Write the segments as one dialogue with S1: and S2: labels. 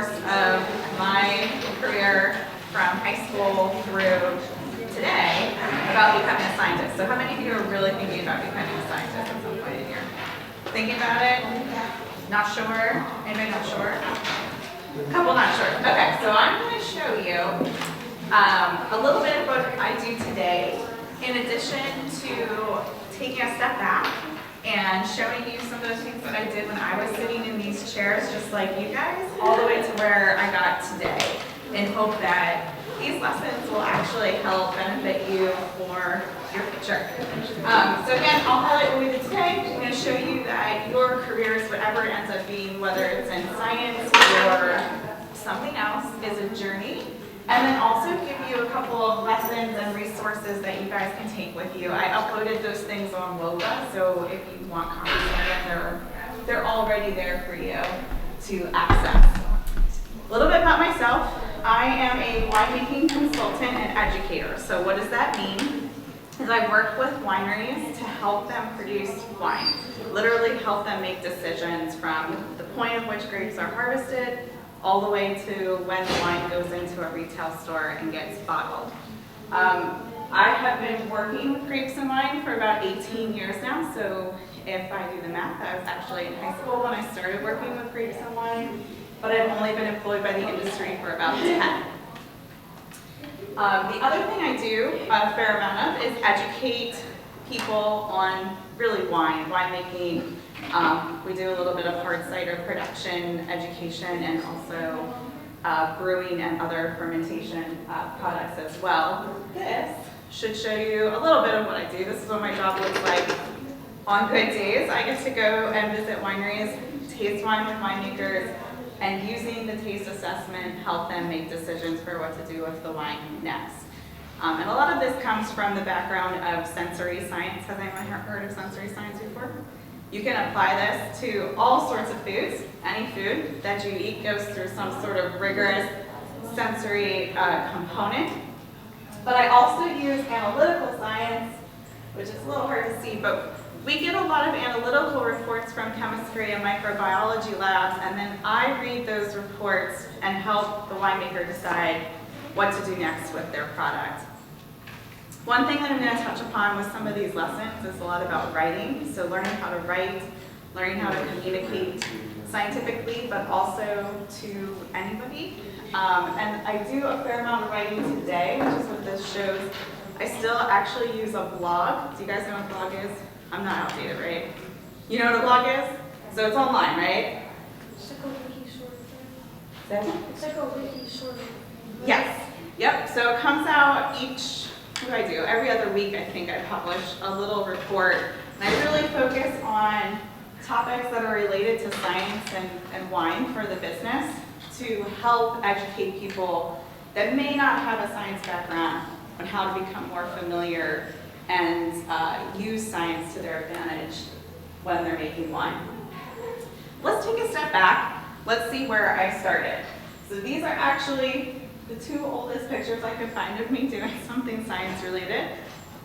S1: course of my career from high school through today about becoming a scientist. So how many of you are really thinking about becoming a scientist at some point in here? Thinking about it? Not sure? Anybody not sure? A couple not sure. Okay, so I'm going to show you a little bit of what I do today, in addition to taking a step back and showing you some of the things that I did when I was sitting in these chairs, just like you guys, all the way to where I got today, in hope that these lessons will actually help benefit you for your future. So again, I'll highlight what we did today. I'm going to show you that your careers, whatever it ends up being, whether it's in science or something else, is a journey. And then also give you a couple of lessons and resources that you guys can take with you. I uploaded those things on WOGA, so if you want copies of them, they're already there for you to access. A little bit about myself. I am a winemaking consultant and educator. So what does that mean? Is I work with wineries to help them produce wine. Literally help them make decisions from the point at which grapes are harvested all the way to when the wine goes into a retail store and gets bottled. I have been working with grapes and wine for about 18 years now, so if I do the math, I was actually in high school when I started working with grapes and wine, but I've only been employed by the industry for about 10. The other thing I do a fair amount of is educate people on really winemaking. We do a little bit of hard cider production education and also brewing and other fermentation products as well. This should show you a little bit of what I do. This is what my job looks like on good days. I get to go and visit wineries, taste wine with winemakers, and using the taste assessment, help them make decisions for what to do with the wine next. And a lot of this comes from the background of sensory science. Has anyone heard of sensory science before? You can apply this to all sorts of foods. Any food that you eat goes through some sort of rigorous sensory component. But I also use analytical science, which is a little hard to see, but we get a lot of analytical reports from chemistry and microbiology labs, and then I read those reports and help the winemaker decide what to do next with their product. One thing that I'm going to touch upon with some of these lessons is a lot about writing, so learning how to write, learning how to communicate scientifically, but also to anybody. And I do a fair amount of writing today, which is what this shows. I still actually use a blog. Do you guys know what a blog is? I'm not outdated, right? You know what a blog is? So it's online, right?
S2: It's like a wiki sort of
S1: thing.
S2: It's like a wiki sort of.
S1: Yes. Yep. So it comes out every other week, I think I publish a little report. And I really focus on topics that are related to science and wine for the business to help educate people that may not have a science background on how to become more familiar and use science to their advantage when they're making wine. Let's take a step back. Let's see where I started. So these are actually the two oldest pictures I could find of me doing something science related.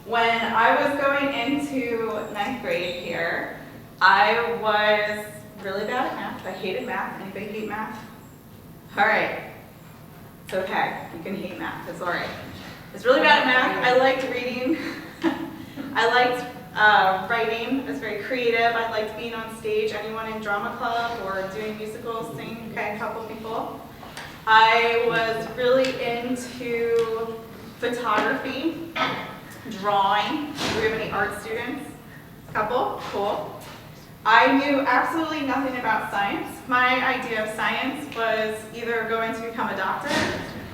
S1: When I was going into 9th grade here, I was really bad at math. I hated math. Anybody hate math? All right. It's okay. You can hate math. It's all right. It's really bad at math. I liked reading. I liked writing. I was very creative. I liked being on stage. Anyone in drama club or doing musicals? Sing? Okay, a couple people. I was really into photography, drawing. Do we have any art students? A couple? Cool. I knew absolutely nothing about science. My idea of science was either going to become a doctor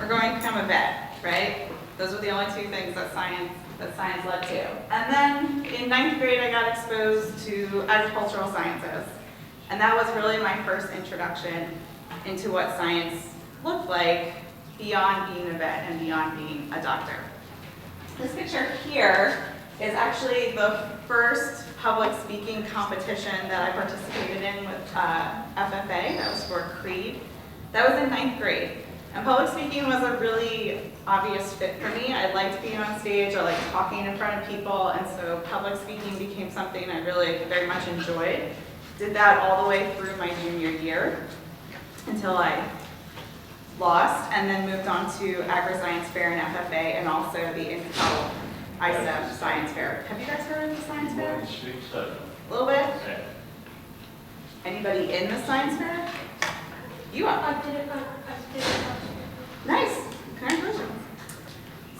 S1: or going to become a vet, right? Those were the only two things that science led to. And then in 9th grade, I got exposed to agricultural sciences. And that was really my first introduction into what science looked like beyond being a vet and beyond being a doctor. This picture here is actually the first public speaking competition that I participated in with FFA. That was for Creed. That was in 9th grade. And public speaking was a really obvious fit for me. I liked being on stage, I liked talking in front of people, and so public speaking became something I really very much enjoyed. Did that all the way through my junior year until I lost, and then moved on to Agri-Science Fair and FFA, and also the Intel ISEP Science Fair. Have you guys heard of the Science Fair? A little bit? Anybody in the Science Fair? You are.
S2: I did it last year.
S1: Nice. Congratulations.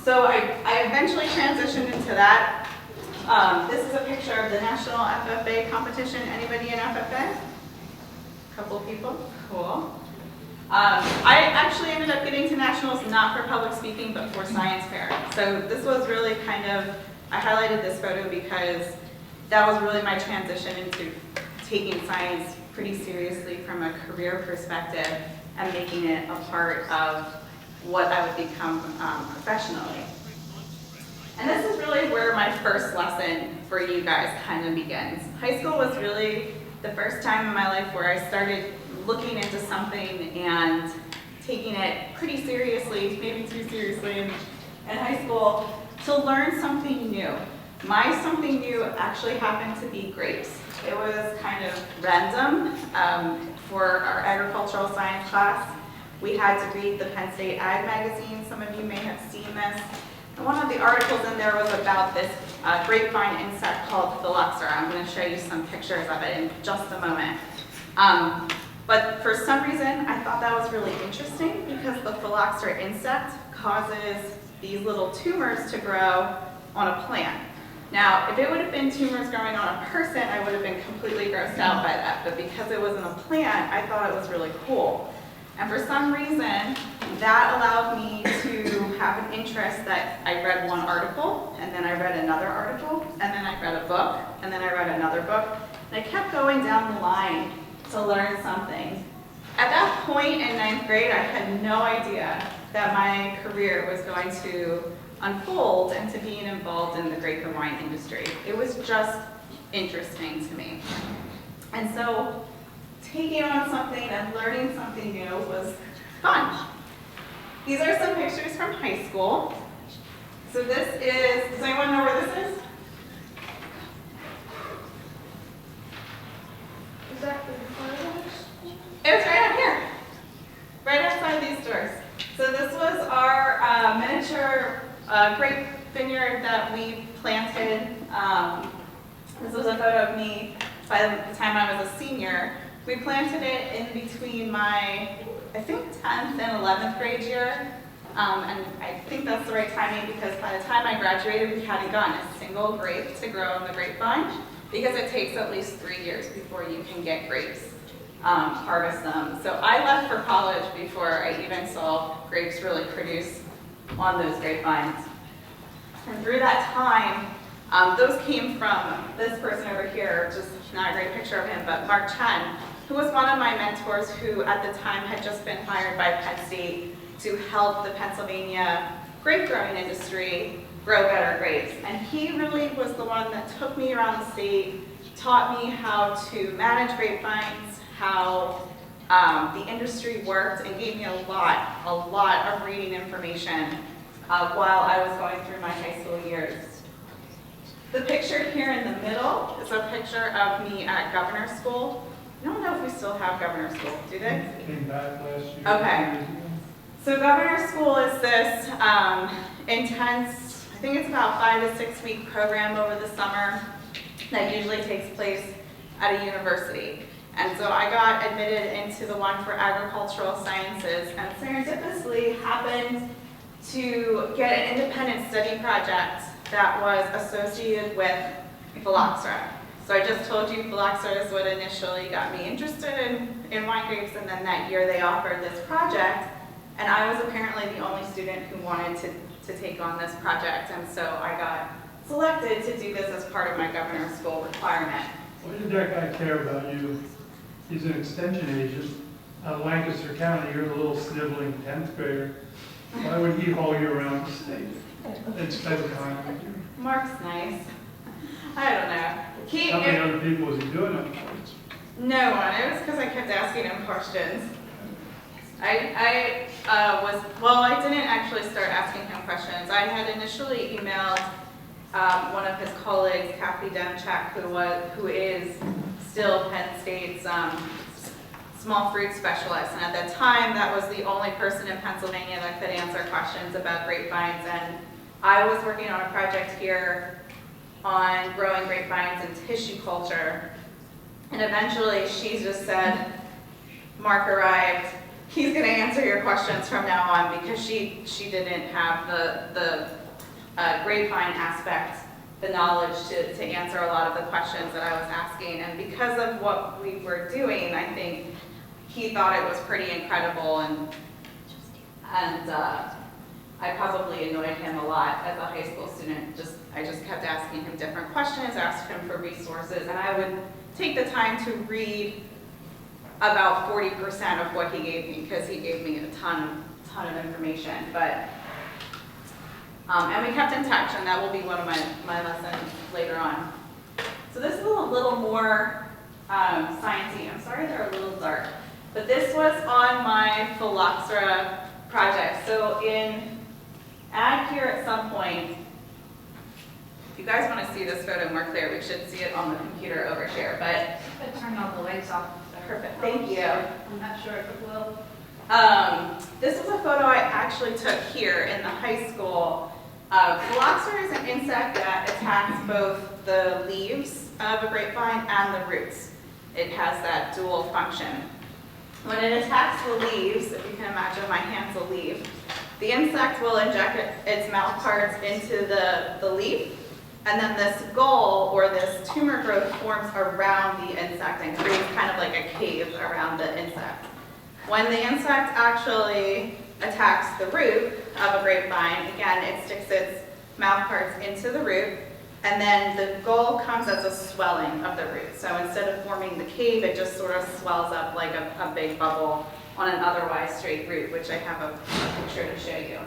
S1: So I eventually transitioned into that. This is a picture of the National FFA competition. Anybody in FFA? Couple people. Cool. I actually ended up getting to nationals not for public speaking, but for science fair. So this was really kind of, I highlighted this photo because that was really my transition into taking science pretty seriously from a career perspective and making it a part of what I would become professionally. And this is really where my first lesson for you guys kind of begins. High school was really the first time in my life where I started looking into something and taking it pretty seriously, maybe too seriously in high school, to learn something new. My something new actually happened to be grapes. It was kind of random. For our agricultural science class, we had to read the Penn State Ag magazine. Some of you may have seen this. And one of the articles in there was about this grapevine insect called phylloxera. I'm going to show you some pictures of it in just a moment. But for some reason, I thought that was really interesting because the phylloxera insect causes these little tumors to grow on a plant. Now, if it would have been tumors growing on a person, I would have been completely grossed out by that. But because it was in a plant, I thought it was really cool. And for some reason, that allowed me to have an interest that I read one article, and then I read another article, and then I read a book, and then I read another book. And I kept going down the line to learn something. At that point in 9th grade, I had no idea that my career was going to unfold into being involved in the grape and wine industry. It was just interesting to me. And so taking on something and learning something new was fun. These are some pictures from high school. So this is, does anyone know where this is?
S2: Is that the fireworks?
S1: It was right out here, right outside these doors. So this was our miniature grape vineyard that we planted. This was a photo of me by the time I was a senior. We planted it in between my, I think, 10th and 11th grade year. And I think that's the right timing because by the time I graduated, we hadn't gotten a single grape to grow on the grapevine because it takes at least 3 years before you can get grapes, harvest them. So I left for college before I even saw grapes really produce on those grapevines. And through that time, those came from this person over here, just not a great picture of him, but Mark Chen, who was one of my mentors who at the time had just been hired by Penn State to help the Pennsylvania grape growing industry grow better grapes. And he really was the one that took me around the state, taught me how to manage grapevines, how the industry worked, and gave me a lot of reading information while I was going through my high school years. The picture here in the middle is a picture of me at Governor's School. I don't know if we still have Governor's School, do they?
S3: Came back last year.
S1: Okay. So Governor's School is this intense, I think it's about 5 to 6 week program over the summer that usually takes place at a university. And so I got admitted into the one for agricultural sciences and serendipitously happened to get an independent study project that was associated with phylloxera. So I just told you phylloxera is what initially got me interested in wine grapes, and then that year they offered this project, and I was apparently the only student who wanted to take on this project, and so I got selected to do this as part of my Governor's School requirement.
S3: Why did that guy care about you? He's an extension agent out of Lancaster County. You're the little sniveling 10th grader. Why would he haul you around the state and spend time with you?
S1: Mark's nice. I don't know.
S3: How many other people was he doing it for?
S1: No one. It was because I kept asking him questions. I didn't actually start asking him questions. I had initially emailed one of his colleagues, Kathy Demchak, who is still Penn State's small fruit specialist. And at that time, that was the only person in Pennsylvania that could answer questions about grapevines. And I was working on a project here on growing grapevines and tissue culture. And eventually she just said, Mark arrived, he's gonna answer your questions from now on, because she didn't have the grapevine aspect, the knowledge to answer a lot of the questions that I was asking. And because of what we were doing, I think he thought it was pretty incredible, and I probably annoyed him a lot as a high school student. I just kept asking him different questions, asked him for resources, and I would take the time to read about 40% of what he gave me, because he gave me a ton of information. But and we kept in touch, and that will be one of my lessons later on. So this is a little more sciencey. I'm sorry they're a little dark, but this was on my phylloxera project. So in ag here at some point, if you guys want to see this photo more clear, we should see it on the computer over here. But
S2: I turned all the lights off.
S1: perfect, thank you.
S2: I'm not sure if it will.
S1: This is a photo I actually took here in the high school. Phylloxera is an insect that attacks both the leaves of a grapevine and the roots. It has that dual function. When it attacks the leaves, if you can imagine my hand's a leaf, the insect will inject its mouth parts into the leaf, and then this gall, or this tumor growth, forms around the insect and creates kind of like a cave around the insect. When the insect actually attacks the root of a grapevine, again, it sticks its mouth parts into the root, and then the gall comes as a swelling of the root. So instead of forming the cave, it just sort of swells up like a big bubble on an otherwise straight root, which I have a picture to show you.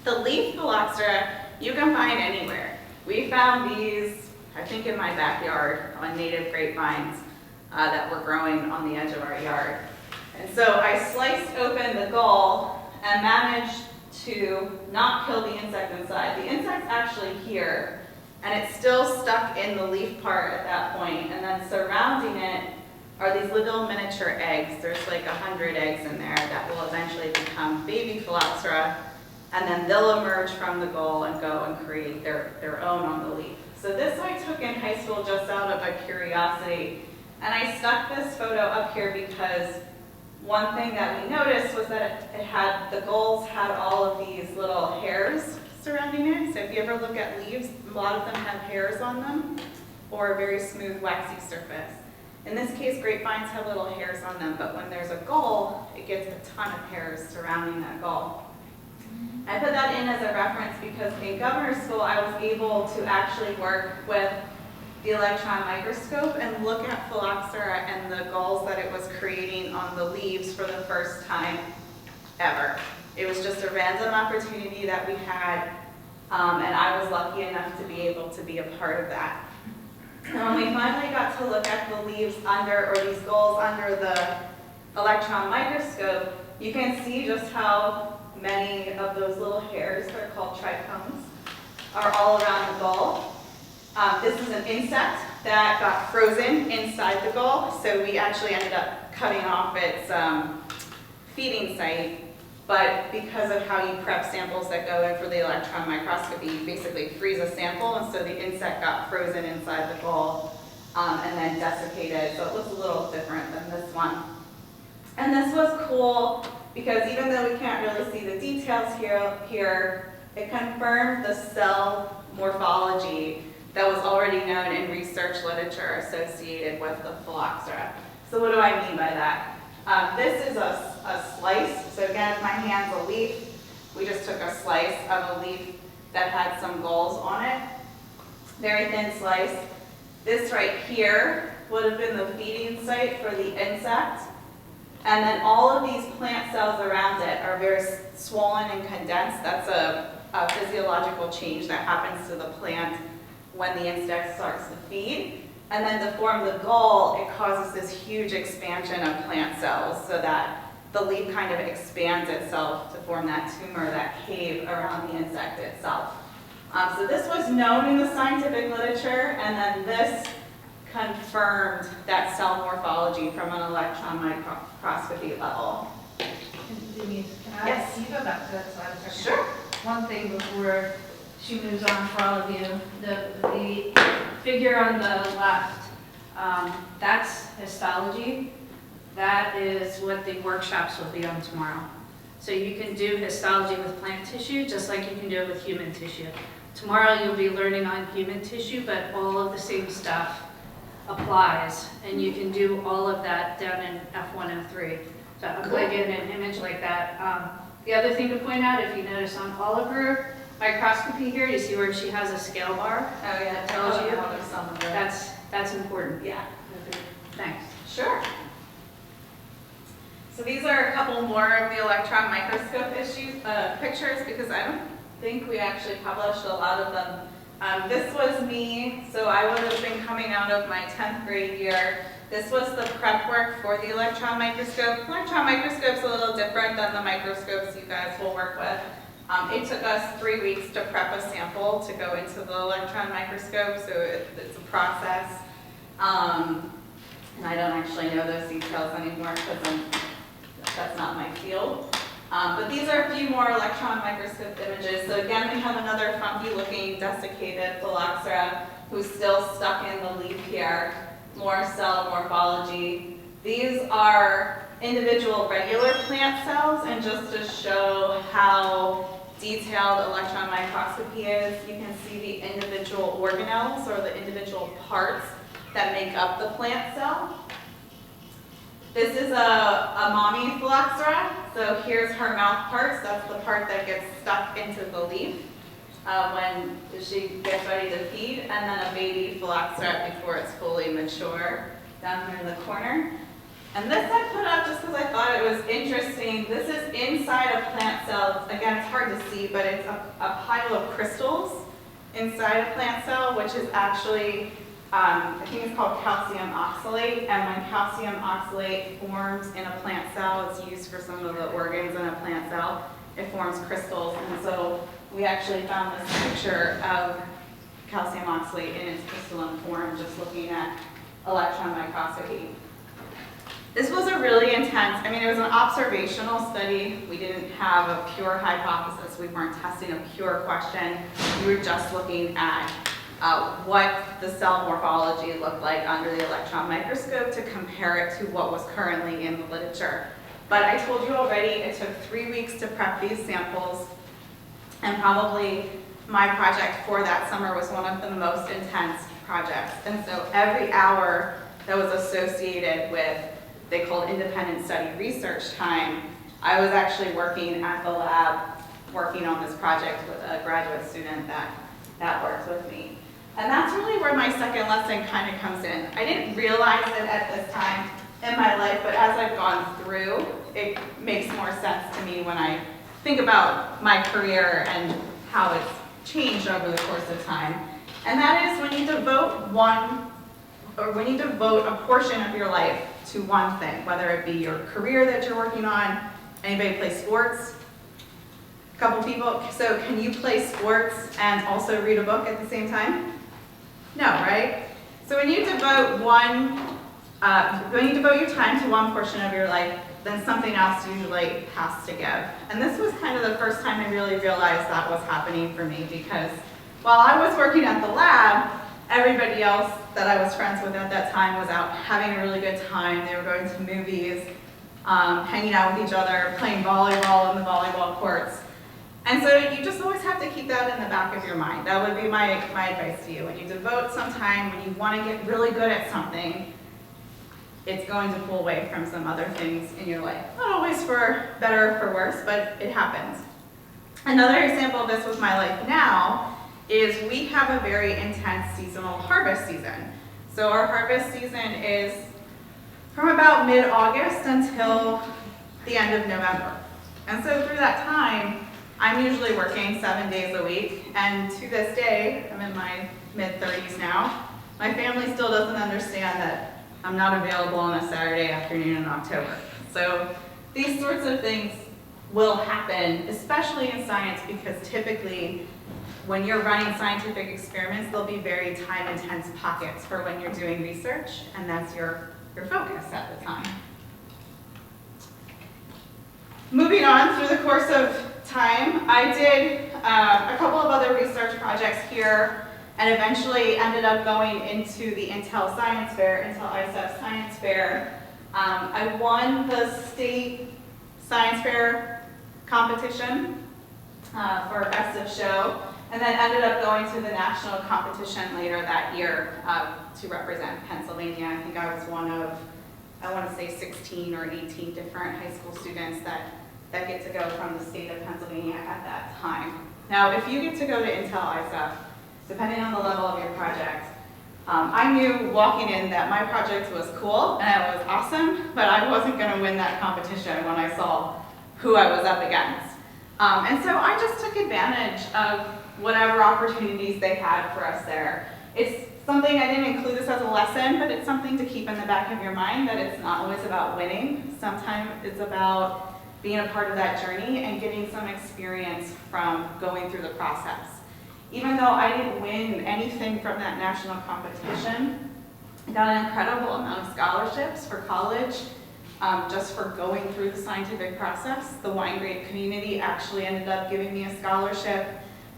S1: The leaf phylloxera you can find anywhere. We found these, I think, in my backyard on native grapevines that were growing on the edge of our yard. And so I sliced open the gall and managed to not kill the insect inside. The insect's actually here, and it's still stuck in the leaf part at that point, and then surrounding it are these little miniature eggs. There's like 100 eggs in there that will eventually become baby phylloxera, and then they'll emerge from the gall and go and create their own on the leaf. So this I took in high school just out of a curiosity, and I stuck this photo up here because one thing that we noticed was that the galls had all of these little hairs surrounding it. So if you ever look at leaves, a lot of them have hairs on them, or a very smooth, waxy surface. In this case, grapevines have little hairs on them, but when there's a gall, it gets a ton of hairs surrounding that gall. I put that in as a reference because in governor's school, I was able to actually work with the electron microscope and look at phylloxera and the galls that it was creating on the leaves for the first time ever. It was just a random opportunity that we had, and I was lucky enough to be able to be a part of that. And when we finally got to look at the leaves under, or these galls under the electron microscope, you can see just how many of those little hairs, they're called trichomes, are all around the gall. This is an insect that got frozen inside the gall, so we actually ended up cutting off its feeding site. But because of how you prep samples that go in for the electron microscopy, you basically freeze a sample, and so the insect got frozen inside the gall and then desiccated. So it looks a little different than this one. And this was cool because even though we can't really see the details here, it confirmed the cell morphology that was already known in research literature associated with the phylloxera. So what do I mean by that? This is a slice. So again, my hand's a leaf. We just took a slice of a leaf that had some galls on it. Very thin slice. This right here would have been the feeding site for the insect. And then all of these plant cells around it are very swollen and condensed. That's a physiological change that happens to the plant when the insect starts to feed. And then to form the gall, it causes this huge expansion of plant cells so that the leaf kind of expands itself to form that tumor, that cave around the insect itself. So this was known in the scientific literature, and then this confirmed that cell morphology from an electron microscopy level.
S2: Denise, can I,
S1: Yes.
S2: can you go back to that slide a second?
S1: Sure.
S2: One thing before she moves on for all of you, the figure on the left, that's histology. That is what the workshops will be on tomorrow. So you can do histology with plant tissue, just like you can do it with human tissue. Tomorrow you'll be learning on human tissue, but all of the same stuff applies, and you can do all of that down in F103. So I'm going to get an image like that. The other thing to point out, if you notice on all of her microscopy here, you see where she has a scale bar?
S1: Oh yeah,
S2: That tells you.
S1: there's some of it.
S2: That's important.
S1: Yeah.
S2: Thanks.
S1: Sure. So these are a couple more of the electron microscope pictures, because I don't think we actually published a lot of them. This was me, so I would have been coming out of my 10th grade year. This was the prep work for the electron microscope. Electron microscope's a little different than the microscopes you guys will work with. It took us 3 weeks to prep a sample to go into the electron microscope, so it's a process. And I don't actually know those details anymore because that's not my field. But these are a few more electron microscope images. So again, we have another funky looking desiccated phylloxera who's still stuck in the leaf here. More cell morphology. These are individual regular plant cells, and just to show how detailed electron microscopy is, you can see the individual organelles or the individual parts that make up the plant cell. This is a mommy phylloxera, so here's her mouth parts. That's the part that gets stuck into the leaf when she gets ready to feed, and then a baby phylloxera before it's fully mature down here in the corner. And this I put up just because I thought it was interesting. This is inside a plant cell. Again, it's hard to see, but it's a pile of crystals inside a plant cell, which is actually I think it's called calcium oxalate, and when calcium oxalate forms in a plant cell, it's used for some of the organs in a plant cell, it forms crystals, and so we actually found this picture of calcium oxalate in its crystalline form just looking at electron microscopy. This was a really intense, it was an observational study. We didn't have a pure hypothesis. We weren't testing a pure question. We were just looking at what the cell morphology looked like under the electron microscope to compare it to what was currently in the literature. But I told you already, it took 3 weeks to prep these samples, and probably my project for that summer was one of the most intense projects. And so every hour that was associated with, they called independent study research time, I was actually working at the lab, working on this project with a graduate student that works with me. And that's really where my second lesson kind of comes in. I didn't realize it at this time in my life, but as I've gone through, it makes more sense to me when I think about my career and how it's changed over the course of time. And that is when you devote a portion of your life to one thing, whether it be your career that you're working on. Anybody play sports? A couple people. So can you play sports and also read a book at the same time? No, right? So when you devote your time to one portion of your life, then something else usually has to give. And this was kind of the first time I really realized that was happening for me, because while I was working at the lab, everybody else that I was friends with at that time was out having a really good time. They were going to movies, hanging out with each other, playing volleyball in the volleyball courts. And so you just always have to keep that in the back of your mind. That would be my advice to you. When you devote some time, when you want to get really good at something, it's going to pull away from some other things in your life. Not always for better or for worse, but it happens. Another example of this with my life now is we have a very intense seasonal harvest season. So our harvest season is from about mid-August until the end of November. And so through that time, I'm usually working 7 days a week, and to this day, I'm in my mid-30s now, my family still doesn't understand that I'm not available on a Saturday afternoon in October. So these sorts of things will happen, especially in science, because typically when you're running scientific experiments, there'll be very time-intense pockets for when you're doing research, and that's your focus at the time. Moving on through the course of time, I did a couple of other research projects here and eventually ended up going into the Intel Science Fair, Intel ISF Science Fair. I won the state science fair competition for Best of Show, and then ended up going to the national competition later that year to represent Pennsylvania. I think I was one of, I want to say 16 or 18 different high school students that get to go from the state of Pennsylvania at that time. Now, if you get to go to Intel ISF, depending on the level of your project, I knew walking in that my project was cool and it was awesome, but I wasn't going to win that competition when I saw who I was up against. And so I just took advantage of whatever opportunities they had for us there. It's something, I didn't include this as a lesson, but it's something to keep in the back of your mind that it's not always about winning. Sometimes it's about being a part of that journey and getting some experience from going through the process. Even though I didn't win anything from that national competition, I got an incredible amount of scholarships for college just for going through the scientific process. The wine grape community actually ended up giving me a scholarship,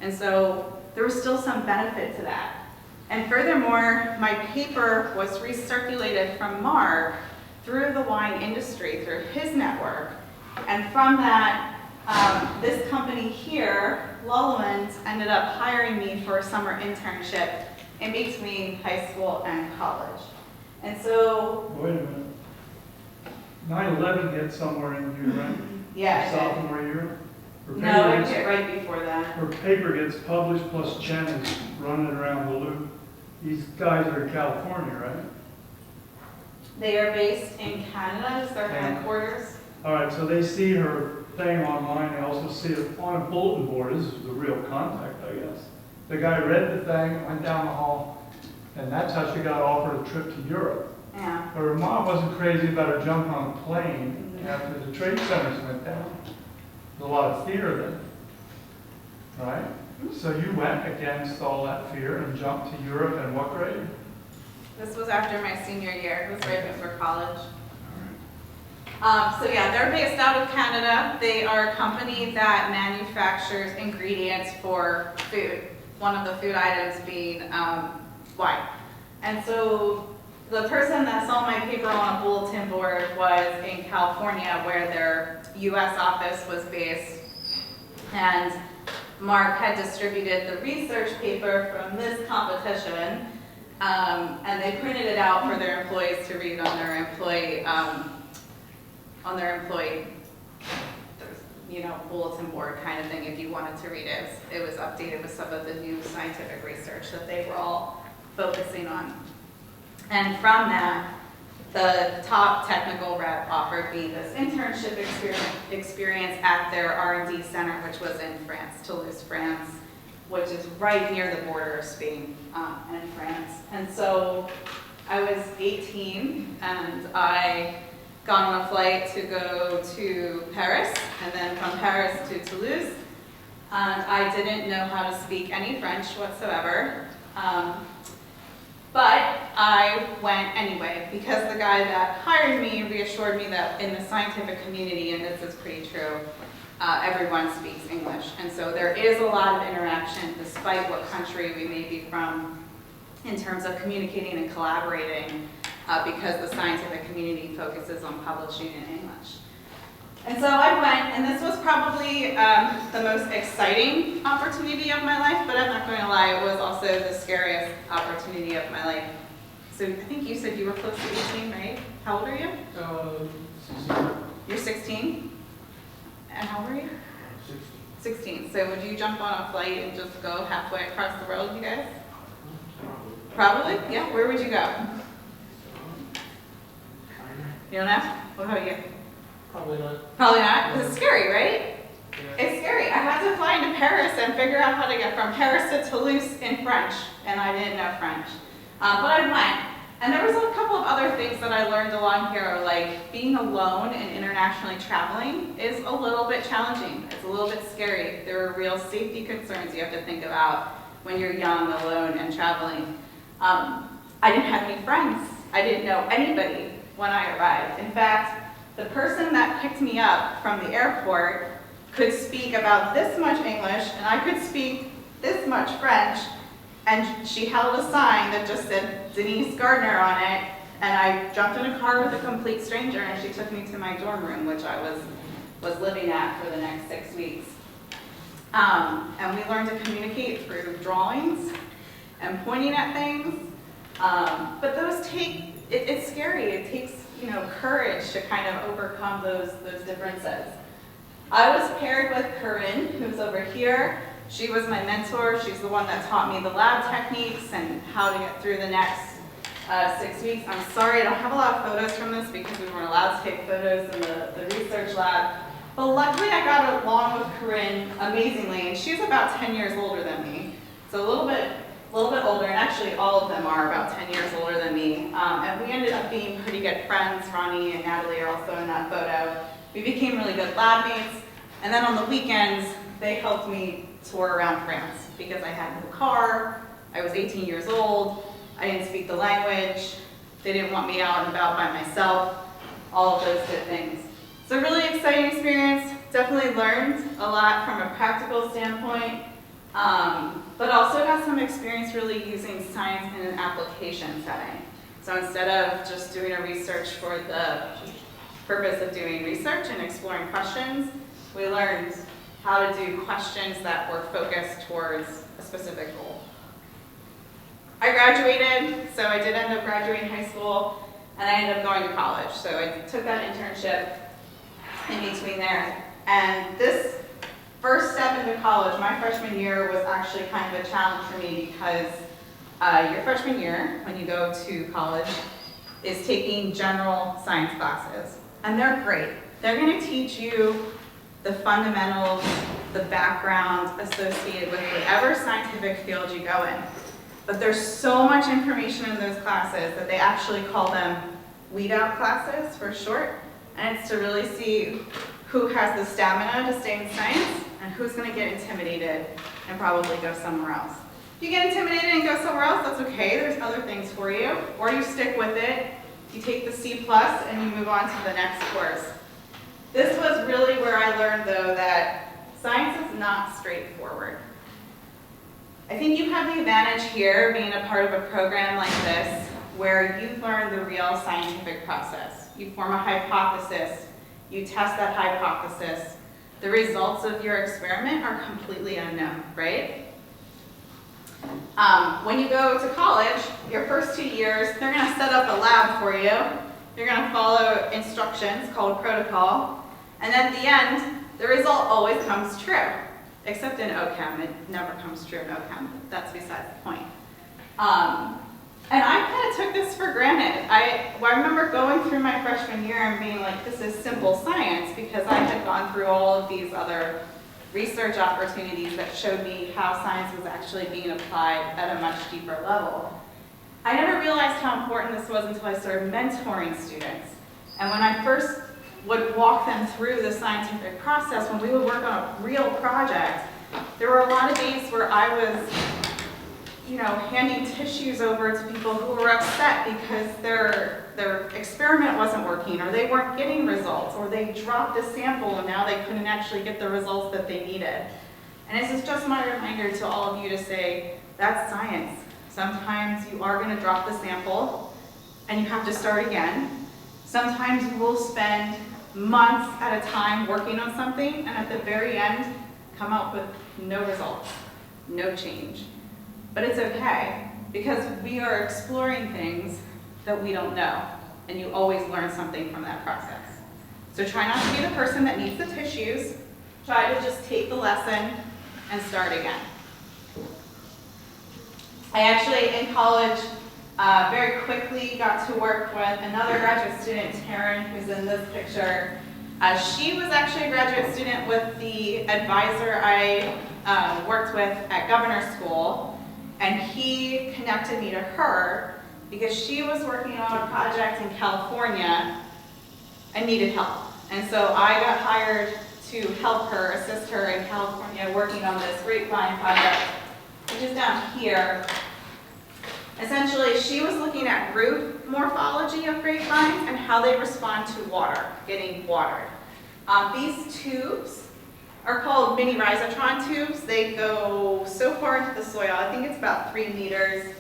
S1: and so there was still some benefit to that. And furthermore, my paper was recirculated from Mark through the wine industry, through his network. And from that, this company here, Lululemon, ended up hiring me for a summer internship in between high school and college. And so...
S3: Wait a minute. 9/11 hit somewhere in here, right?
S1: Yeah,
S3: Sophomore year?
S1: No, it hit right before that.
S3: Her paper gets published, plus Jen is running around the loop. These guys are in California, right?
S1: They are based in Canada, it's their headquarters.
S3: All right, so they see her thing online, they also see it on a bulletin board. This is the real contact, I guess. The guy read the thing, went down the hall, and that's how she got offered a trip to Europe.
S1: Yeah.
S3: But her mom wasn't crazy about her jumping on a plane after the trade centers went down. There's a lot of fear then, right? So you went against all that fear and jumped to Europe in what grade?
S1: This was after my senior year. It was right before college. So yeah, they're based out of Canada. They are a company that manufactures ingredients for food. One of the food items being wine. And so the person that saw my paper on a bulletin board was in California, where their US office was based. And Mark had distributed the research paper from this competition, and they printed it out for their employees to read on their employee, bulletin board kind of thing if you wanted to read it. It was updated with some of the new scientific research that they were all focusing on. And from that, the top technical rep offered me this internship experience at their R&D center, which was in France, Toulouse, France, which is right near the border of Spain and France. And so I was 18, and I got on a flight to go to Paris, and then from Paris to Toulouse. And I didn't know how to speak any French whatsoever. But I went anyway, because the guy that hired me reassured me that in the scientific community, and this is pretty true, everyone speaks English. And so there is a lot of interaction, despite what country we may be from, in terms of communicating and collaborating, because the scientific community focuses on publishing in English. And so I went, and this was probably the most exciting opportunity of my life, but I'm not going to lie, it was also the scariest opportunity of my life. So I think you said you were close to 18, right? How old are you?
S3: 16.
S1: You're 16? And how old are you? 16. So would you jump on a flight and just go halfway across the world, you guys? Probably? Yeah, where would you go? You don't know? What about you?
S4: Probably not.
S1: Probably not, because it's scary, right? Yeah. It's scary. I had to fly into Paris and figure out how to get from Paris to Toulouse in French, and I didn't know French. But I went. And there was a couple of other things that I learned along here, like being alone and internationally traveling is a little bit challenging. It's a little bit scary. There are real safety concerns you have to think about when you're young, alone, and traveling. I didn't have any friends. I didn't know anybody when I arrived. In fact, the person that picked me up from the airport could speak about this much English, and I could speak this much French, and she held a sign that just said Denise Gardner on it, and I jumped in a car with a complete stranger, and she took me to my dorm room, which I was living at for the next 6 weeks. And we learned to communicate through drawings and pointing at things, but those it's scary. It takes, courage to kind of overcome those differences. I was paired with Corinne, who's over here. She was my mentor. She's the one that taught me the lab techniques and how to get through the next 6 weeks. I'm sorry, I don't have a lot of photos from this because we weren't allowed to take photos in the research lab. But luckily I got along with Corinne amazingly, and she's about 10 years older than me. So a little bit older, and actually all of them are about 10 years older than me. And we ended up being pretty good friends. Ronnie and Natalie are also in that photo. We became really good lab mates. And then on the weekends, they helped me tour around France because I had no car, I was 18 years old, I didn't speak the language, they didn't want me out and about by myself, all of those good things. So really exciting experience, definitely learned a lot from a practical standpoint, but also got some experience really using science in an application setting. So instead of just doing a research for the purpose of doing research and exploring questions, we learned how to do questions that were focused towards a specific goal. I graduated, so I did end up graduating high school, and I ended up going to college. So I took that internship in between there. And this first step into college, my freshman year, was actually kind of a challenge for me because your freshman year, when you go to college, is taking general science classes. And they're great. They're going to teach you the fundamentals, the background associated with whatever scientific field you go in. But there's so much information in those classes that they actually call them weed out classes for short. And it's to really see who has the stamina to stay in science and who's going to get intimidated and probably go somewhere else. If you get intimidated and go somewhere else, that's okay. There's other things for you. Or you stick with it, you take the C+ and you move on to the next course. This was really where I learned, though, that science is not straightforward. I think you have the advantage here, being a part of a program like this, where you learn the real scientific process. You form a hypothesis, you test that hypothesis. The results of your experiment are completely unknown, right? When you go to college, your first 2 years, they're going to set up a lab for you. You're going to follow instructions called protocol. And at the end, the result always comes true. Except in OChem, it never comes true in OChem. That's besides the point. And I kind of took this for granted. I remember going through my freshman year and being like, this is simple science, because I had gone through all of these other research opportunities that showed me how science was actually being applied at a much deeper level. I never realized how important this was until I started mentoring students. And when I first would walk them through the scientific process, when we would work on a real project, there were a lot of days where I was, handing tissues over to people who were upset because their experiment wasn't working, or they weren't getting results, or they dropped a sample and now they couldn't actually get the results that they needed. And this is just my reminder to all of you to say, that's science. Sometimes you are going to drop the sample and you have to start again. Sometimes you will spend months at a time working on something, and at the very end, come up with no results, no change. But it's okay, because we are exploring things that we don't know, and you always learn something from that process. So try not to be the person that needs the tissues. Try to just take the lesson and start again. I actually, in college, very quickly got to work with another graduate student, Taryn, who's in this picture. She was actually a graduate student with the advisor I worked with at Governor's School, and he connected me to her because she was working on a project in California and needed help. And so I got hired to help her, assist her in California working on this grapevine project, which is down here. Essentially, she was looking at root morphology of grapevines and how they respond to water, getting watered. These tubes are called mini rhizotron tubes. They go so far into the soil, I think it's about 3 meters.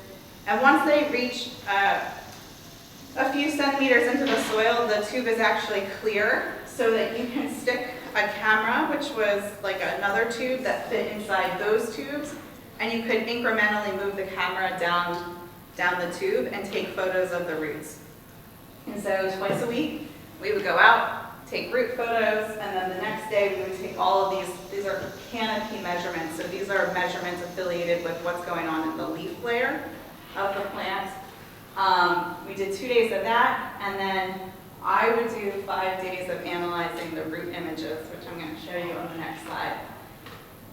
S1: And once they reach a few centimeters into the soil, the tube is actually clear so that you can stick a camera, which was like another tube that fit inside those tubes, and you could incrementally move the camera down the tube and take photos of the roots. And so twice a week, we would go out, take root photos, and then the next day we would take all of these are canopy measurements, so these are measurements affiliated with what's going on in the leaf layer of the plant. We did 2 days of that, and then I would do 5 days of analyzing the root images, which I'm going to show you on the next slide.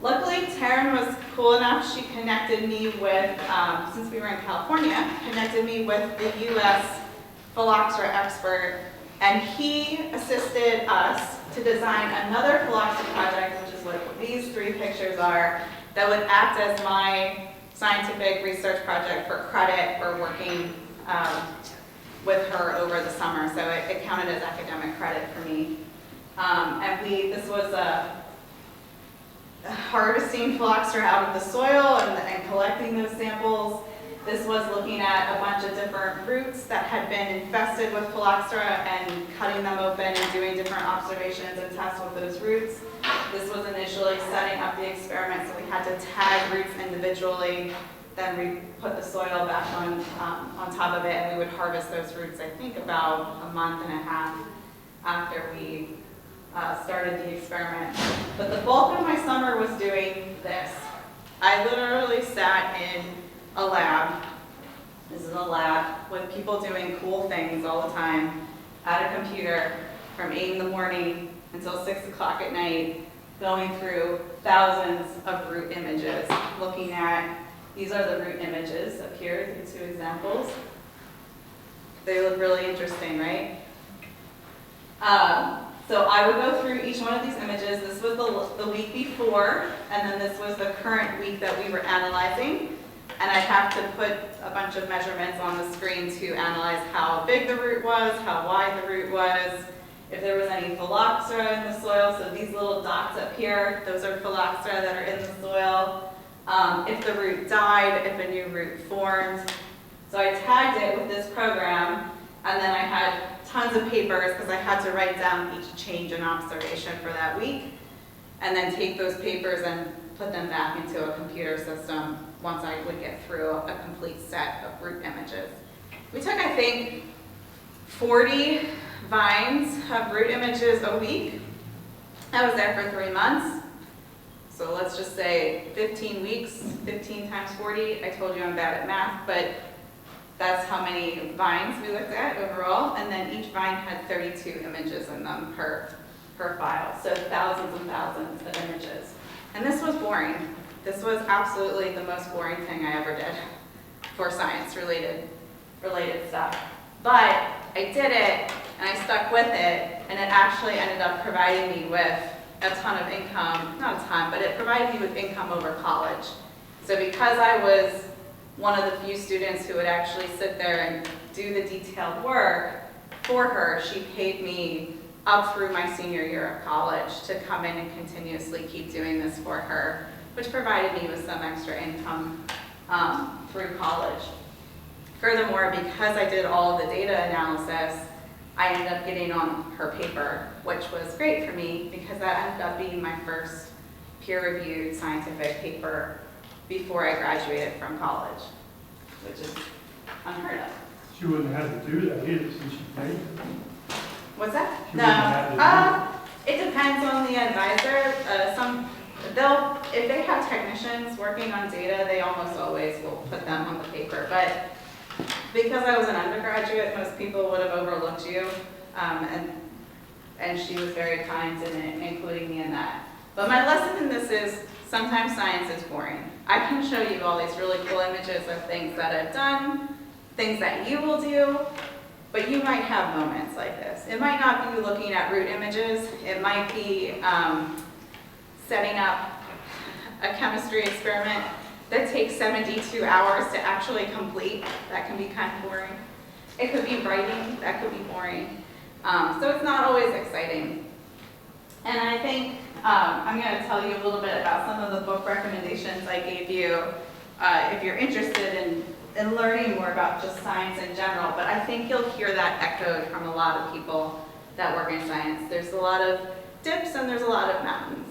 S1: Luckily, Taryn was cool enough. She connected me with, since we were in California, connected me with the U.S. phylloxera expert, and he assisted us to design another phylloxera project, which is what these 3 pictures are, that would act as my scientific research project for credit for working with her over the summer. So it counted as academic credit for me. This was harvesting phylloxera out of the soil and collecting those samples. This was looking at a bunch of different roots that had been infested with phylloxera and cutting them open and doing different observations and tests with those roots. This was initially setting up the experiment, so we had to tag roots individually. Then we put the soil back on top of it, and we would harvest those roots, I think, about a month and a half after we started the experiment. But the bulk of my summer was doing this. I literally sat in a lab. This is a lab with people doing cool things all the time at a computer from 8 in the morning until 6 o'clock at night, going through thousands of root images, looking at, these are the root images up here, the 2 examples. They look really interesting, right? So I would go through each one of these images. This was the week before, and then this was the current week that we were analyzing. And I'd have to put a bunch of measurements on the screen to analyze how big the root was, how wide the root was, if there was any phylloxera in the soil. So these little dots up here, those are phylloxera that are in the soil. If the root died, if a new root formed. So I tagged it with this program, and then I had tons of papers because I had to write down each change in observation for that week, and then take those papers and put them back into a computer system once I would get through a complete set of root images. We took, I think, 40 vines of root images a week. I was there for 3 months. So let's just say 15 weeks, 15 times 40. I told you I'm bad at math, but that's how many vines we looked at overall. And then each vine had 32 images in them per file. So thousands and thousands of images. And this was boring. This was absolutely the most boring thing I ever did for science related stuff. But I did it, and I stuck with it, and it actually ended up providing me with a ton of income, not a ton, but it provided me with income over college. So because I was one of the few students who would actually sit there and do the detailed work for her, she paid me up through my senior year of college to come in and continuously keep doing this for her, which provided me with some extra income through college. Furthermore, because I did all of the data analysis, I ended up getting on her paper, which was great for me because that ended up being my first peer-reviewed scientific paper before I graduated from college, which is unheard of.
S3: She wouldn't have to do that either since she paid.
S1: What's that?
S3: She wouldn't have to
S1: It depends on the advisor. If they have technicians working on data, they almost always will put them on the paper. But because I was an undergraduate, most people would have overlooked you, and she was very kind in including me in that. But my lesson in this is sometimes science is boring. I can show you all these really cool images of things that I've done, things that you will do, but you might have moments like this. It might not be looking at root images. It might be setting up a chemistry experiment that takes 72 hours to actually complete. That can be kind of boring. It could be writing. That could be boring. So it's not always exciting. And I think I'm going to tell you a little bit about some of the book recommendations I gave you if you're interested in learning more about just science in general. But I think you'll hear that echoed from a lot of people that work in science. There's a lot of dips and there's a lot of mountains.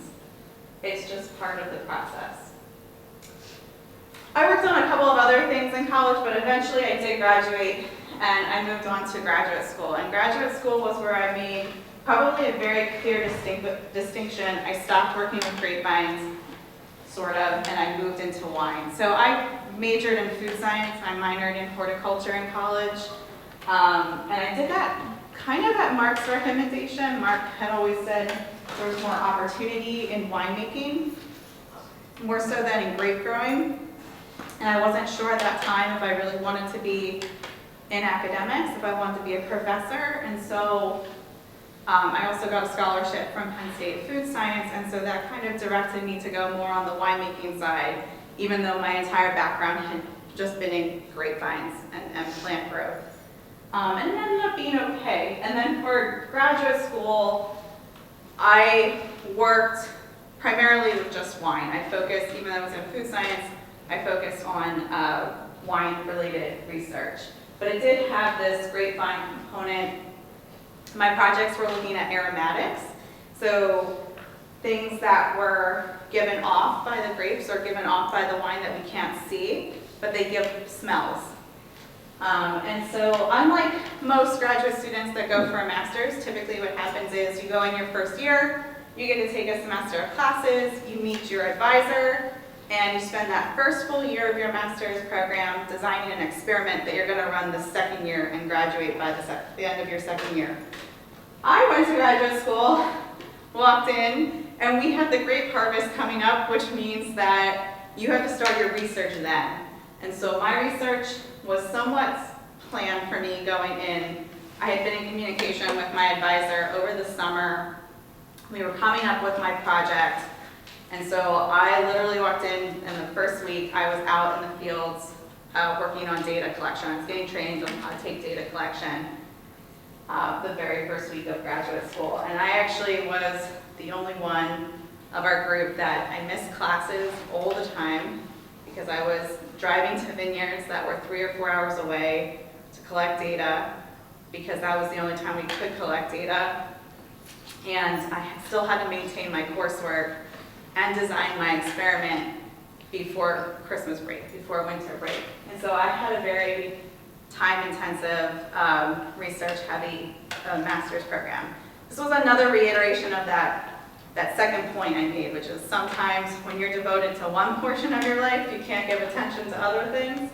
S1: It's just part of the process. I worked on a couple of other things in college, but eventually I did graduate and I moved on to graduate school. And graduate school was where I made probably a very clear distinction. I stopped working with grapevines, sort of, and I moved into wine. So I majored in food science. I minored in horticulture in college. And I did that kind of at Mark's recommendation. Mark had always said there was more opportunity in winemaking, more so than in grape growing. And I wasn't sure at that time if I really wanted to be in academics, if I wanted to be a professor. And so I also got a scholarship from Penn State Food Science, and so that kind of directed me to go more on the winemaking side, even though my entire background had just been in grapevines and plant growth. And it ended up being okay. And then for graduate school, I worked primarily with just wine. I focused, even though I was in food science, I focused on wine-related research. But it did have this grapevine component. My projects were looking at aromatics, so things that were given off by the grapes or given off by the wine that we can't see, but they give smells. And so unlike most graduate students that go for a master's, typically what happens is you go in your first year, you get to take a semester of classes, you meet your advisor, and you spend that first full year of your master's program designing an experiment that you're going to run the second year and graduate by the end of your second year. I went to graduate school, walked in, and we had the grape harvest coming up, which means that you have to start your research then. And so my research was somewhat planned for me going in. I had been in communication with my advisor over the summer. We were coming up with my project. And so I literally walked in, and the first week I was out in the fields working on data collection. I was getting trained on how to take data collection the very first week of graduate school. And I actually was the only one of our group that I missed classes all the time because I was driving to vineyards that were 3 or 4 hours away to collect data because that was the only time we could collect data. And I still had to maintain my coursework and design my experiment before Christmas break, before winter break. And so I had a very time-intensive, research-heavy master's program. This was another reiteration of that second point I made, which is sometimes when you're devoted to one portion of your life, you can't give attention to other things.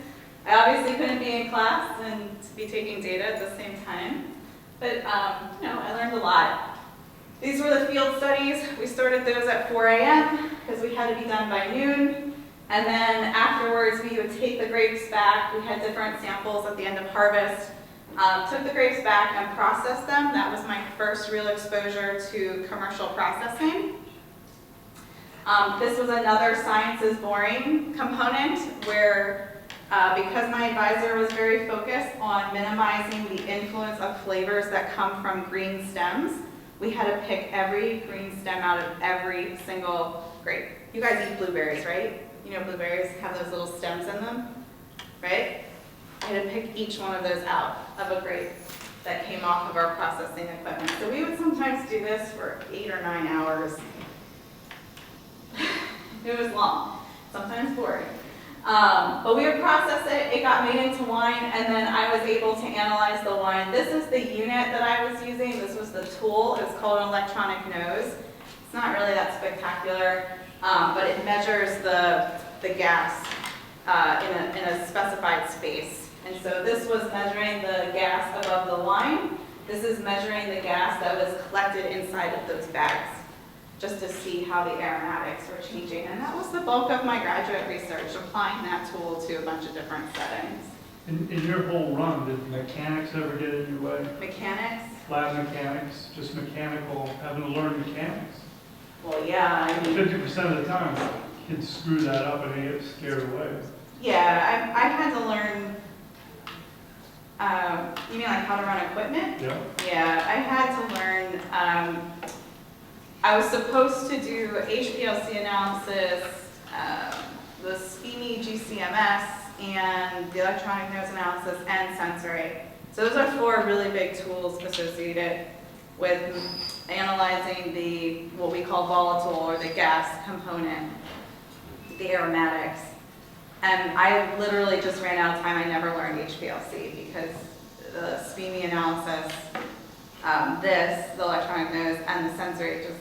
S1: I obviously couldn't be in class and be taking data at the same time, but I learned a lot. These were the field studies. We started those at 4 a.m. because we had to be done by noon. And then afterwards, we would take the grapes back. We had different samples at the end of harvest. Took the grapes back and processed them. That was my first real exposure to commercial processing. This was another science is boring component where because my advisor was very focused on minimizing the influence of flavors that come from green stems, we had to pick every green stem out of every single grape. You guys eat blueberries, right? You know blueberries have those little stems in them, right? I had to pick each one of those out of a grape that came off of our processing equipment. So we would sometimes do this for 8 or 9 hours. It was long, sometimes boring. But we would process it, it got made into wine, and then I was able to analyze the wine. This is the unit that I was using. This was the tool. It's called an electronic nose. It's not really that spectacular, but it measures the gas in a specified space. And so this was measuring the gas above the wine. This is measuring the gas that was collected inside of those bags, just to see how the aromatics were changing. And that was the bulk of my graduate research, applying that tool to a bunch of different settings.
S3: In your whole run, did mechanics ever get in your way?
S1: Mechanics?
S3: Lab mechanics, just mechanical, having to learn mechanics.
S1: Well, yeah, I mean,
S3: 50% of the time, kids screw that up and they get scared away.
S1: yeah, I had to learn, you mean like how to run equipment?
S3: Yeah.
S1: Yeah, I had to learn, I was supposed to do HPLC analysis, the SPME GCMS, and the electronic noise analysis and sensory. So those are 4 really big tools associated with analyzing the, what we call volatile or the gas component, the aromatics. And I literally just ran out of time. I never learned HPLC because the SPME analysis, the electronic noise, and the sensory just,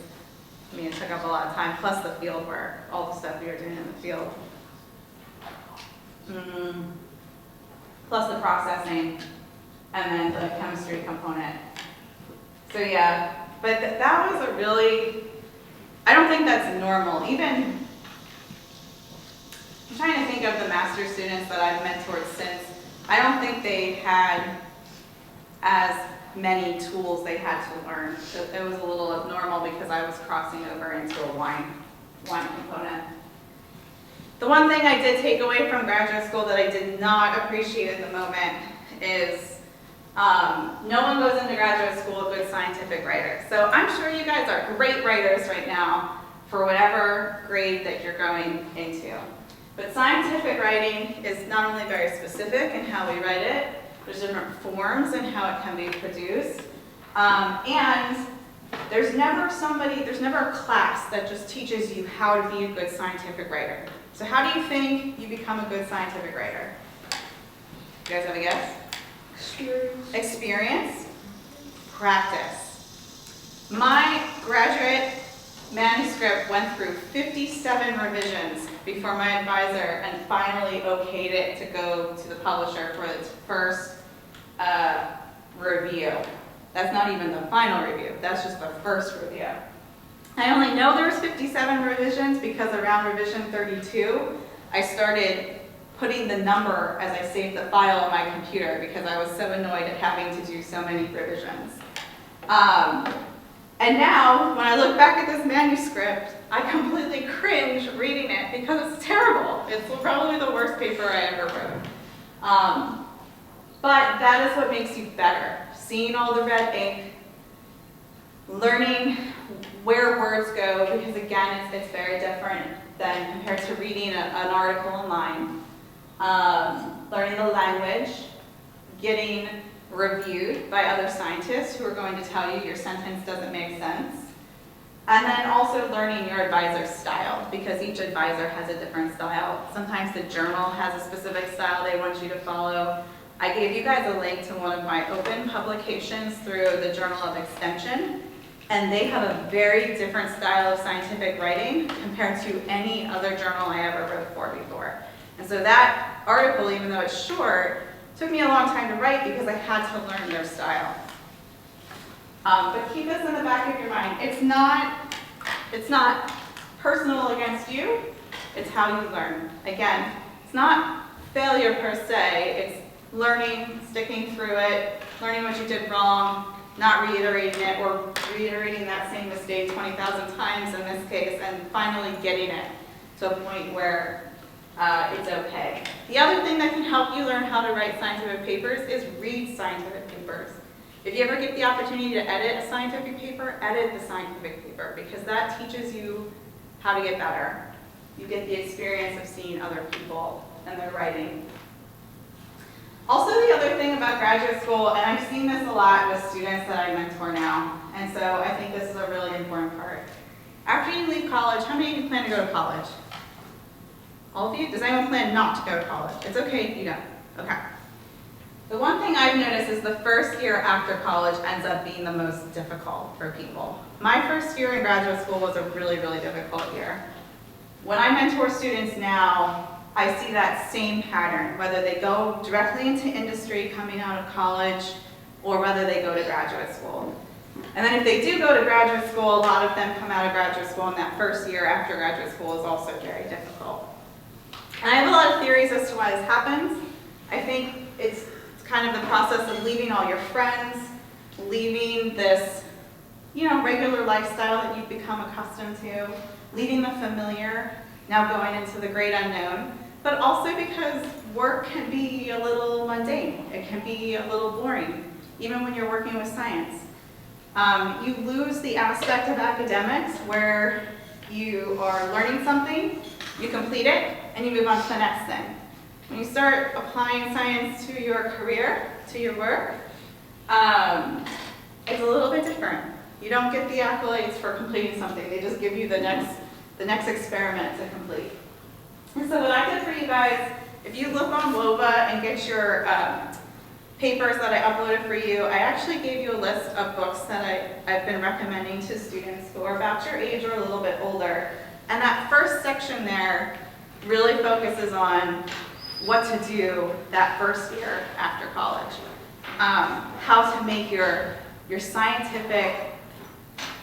S1: I mean, it took up a lot of time, plus the field work, all the stuff we were doing in the field. Plus the processing, and then the chemistry component. So yeah, but that was a really, I don't think that's normal. Even, I'm trying to think of the master's students that I've mentored since, I don't think they had as many tools they had to learn. So it was a little abnormal because I was crossing over into a wine component. The one thing I did take away from graduate school that I did not appreciate in the moment is no one goes into graduate school a good scientific writer. So I'm sure you guys are great writers right now for whatever grade that you're going into. But scientific writing is not only very specific in how we write it, there's different forms and how it can be produced. And there's never a class that just teaches you how to be a good scientific writer. So how do you think you become a good scientific writer? You guys have a guess? Experience. Practice. My graduate manuscript went through 57 revisions before my advisor and finally okayed it to go to the publisher for its first review. That's not even the final review, that's just the first review. I only know there was 57 revisions because around revision 32, I started putting the number as I saved the file on my computer because I was so annoyed at having to do so many revisions. And now, when I look back at this manuscript, I completely cringe reading it because it's terrible. It's probably the worst paper I ever wrote. But that is what makes you better. Seeing all the red ink, learning where words go, because again, it's very different than compared to reading an article online. Learning the language, getting reviewed by other scientists who are going to tell you your sentence doesn't make sense. And then also learning your advisor's style, because each advisor has a different style. Sometimes the journal has a specific style they want you to follow. I gave you guys a link to one of my open publications through the Journal of Extension, and they have a very different style of scientific writing compared to any other journal I ever wrote for before. And so that article, even though it's short, took me a long time to write because I had to learn their style. But keep this in the back of your mind. It's not personal against you, it's how you learn. Again, it's not failure per se, it's learning, sticking through it, learning what you did wrong, not reiterating it, or reiterating that same mistake 20,000 times in this case, and finally getting it to a point where it's okay. The other thing that can help you learn how to write scientific papers is read scientific papers. If you ever get the opportunity to edit a scientific paper, edit the scientific paper, because that teaches you how to get better. You get the experience of seeing other people and their writing. Also, the other thing about graduate school, and I've seen this a lot with students that I mentor now, and so I think this is a really important part. After you leave college, how many of you plan to go to college? All of you? Does anyone plan not to go to college? It's okay if you don't. Okay. The one thing I've noticed is the first year after college ends up being the most difficult for people. My first year in graduate school was a really, really difficult year. When I mentor students now, I see that same pattern, whether they go directly into industry coming out of college or whether they go to graduate school. And then if they do go to graduate school, a lot of them come out of graduate school, and that first year after graduate school is also very difficult. And I have a lot of theories as to why this happens. I think it's kind of the process of leaving all your friends, leaving this, regular lifestyle that you've become accustomed to, leaving the familiar, now going into the great unknown, but also because work can be a little mundane. It can be a little boring, even when you're working with science. You lose the aspect of academics where you are learning something, you complete it, and you move on to the next thing. When you start applying science to your career, to your work, it's a little bit different. You don't get the accolades for completing something. They just give you the next experiment to complete. And so what I did for you guys, if you look on WOVA and get your papers that I uploaded for you, I actually gave you a list of books that I've been recommending to students who are about your age or a little bit older. And that first section there really focuses on what to do that first year after college. How to make your scientific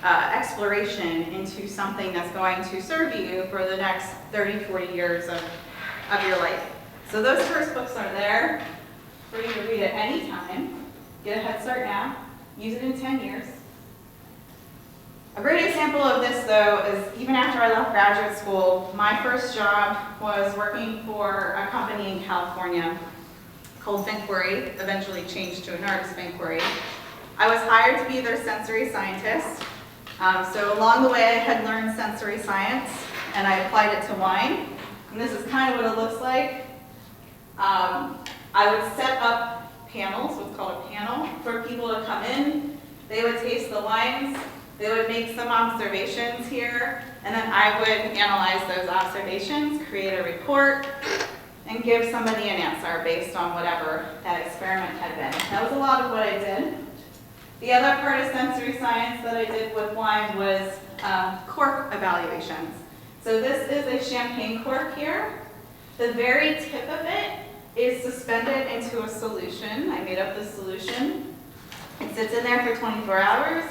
S1: exploration into something that's going to serve you for the next 30, 40 years of your life. So those first books are there for you to read at any time. Get a head start now. Use it in 10 years. A great example of this, though, is even after I left graduate school, my first job was working for a company in California called Finquery, eventually changed to Anartis Finquery. I was hired to be their sensory scientist. So along the way, I had learned sensory science, and I applied it to wine. And this is kind of what it looks like. I would set up panels, what's called a panel, for people to come in. They would taste the wines. They would make some observations here, and then I would analyze those observations, create a report, and give somebody an answer based on whatever that experiment had been. That was a lot of what I did. The other part of sensory science that I did with wine was cork evaluations. So this is a champagne cork here. The very tip of it is suspended into a solution. I made up this solution. It sits in there for 24 hours.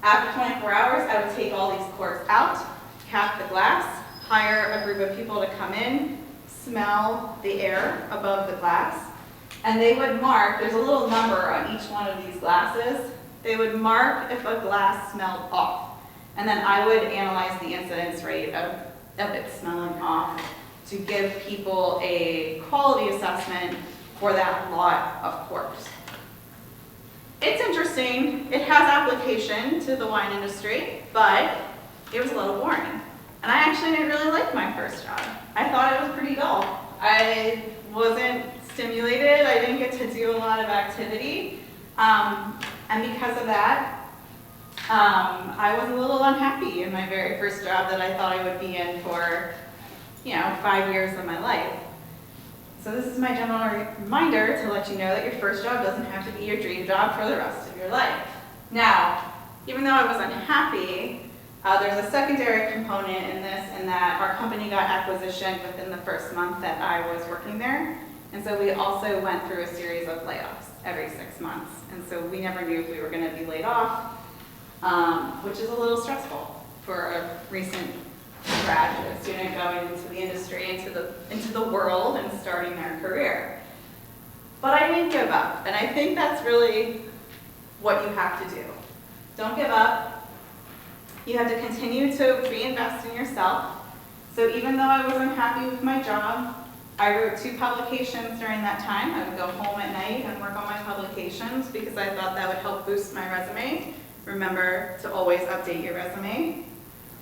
S1: After 24 hours, I would take all these corks out, cap the glass, hire a group of people to come in, smell the air above the glass, and they would mark, there's a little number on each one of these glasses, they would mark if a glass smelled off. And then I would analyze the incidence rate of it smelling off to give people a quality assessment for that lot of corks. It's interesting, it has application to the wine industry, but it was a little boring. And I actually didn't really like my first job. I thought it was pretty dull. I wasn't stimulated, I didn't get to do a lot of activity. And because of that, I was a little unhappy in my very first job that I thought I would be in for, 5 years of my life. So this is my general reminder to let you know that your first job doesn't have to be your dream job for the rest of your life. Now, even though I was unhappy, there's a secondary component in this, in that our company got acquisition within the first month that I was working there. And so we also went through a series of layoffs every 6 months. And so we never knew if we were going to be laid off, which is a little stressful for a recent graduate student going into the industry, into the world and starting their career. But I didn't give up, and I think that's really what you have to do. Don't give up. You have to continue to reinvest in yourself. So even though I was unhappy with my job, I wrote 2 publications during that time. I would go home at night and work on my publications because I thought that would help boost my resume. Remember to always update your resume.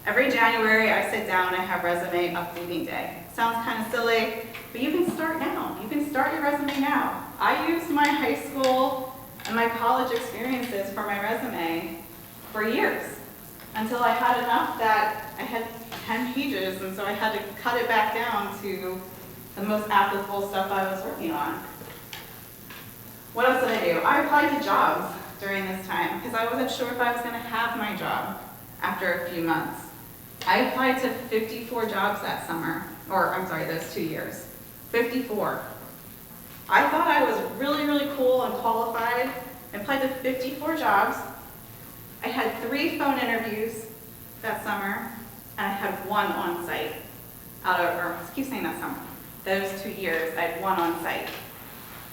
S1: Every January, I sit down and have resume updating day. Sounds kind of silly, but you can start now. You can start your resume now. I used my high school and my college experiences for my resume for years until I had enough that I had 10 pages, and so I had to cut it back down to the most applicable stuff I was working on. What else did I do? I applied to jobs during this time because I wasn't sure if I was going to have my job after a few months. I applied to 54 jobs that summer, or I'm sorry, those 2 years. 54. I thought I was really, really cool and qualified. I applied to 54 jobs. I had 3 phone interviews that summer, and I had 1 on site. I keep saying that summer. Those 2 years, I had 1 on site.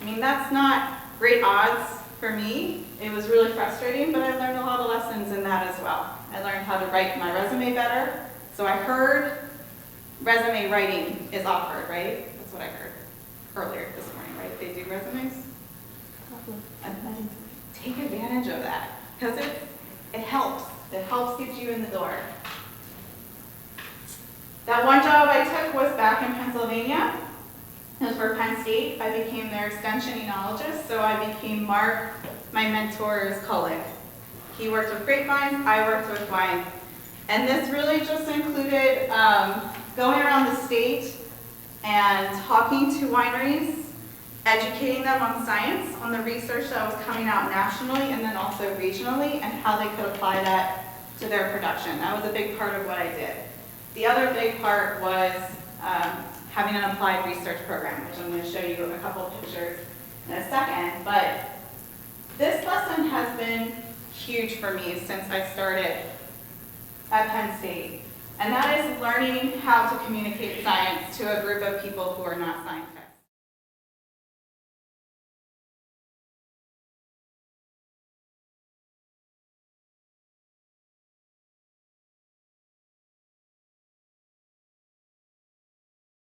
S1: I mean, that's not great odds for me. It was really frustrating, but I learned a lot of lessons in that as well. I learned how to write my resume better. So I heard resume writing is offered, right? That's what I heard earlier this morning, right? They do resumes. And take advantage of that because it helps. It helps get you in the door. That one job I took was back in Pennsylvania. It was for Penn State. I became their extension enologist, so I became Mark, my mentor's colleague. He worked with grapevines, I worked with wine. And this really just included going around the state and talking to wineries, educating them on science, on the research that was coming out nationally and then also regionally, and how they could apply that to their production. That was a big part of what I did. The other big part was having an applied research program, which I'm going to show you a couple of pictures in a second. But this lesson has been huge for me since I started at Penn State. And that is learning how to communicate science to a group of people who are not scientists.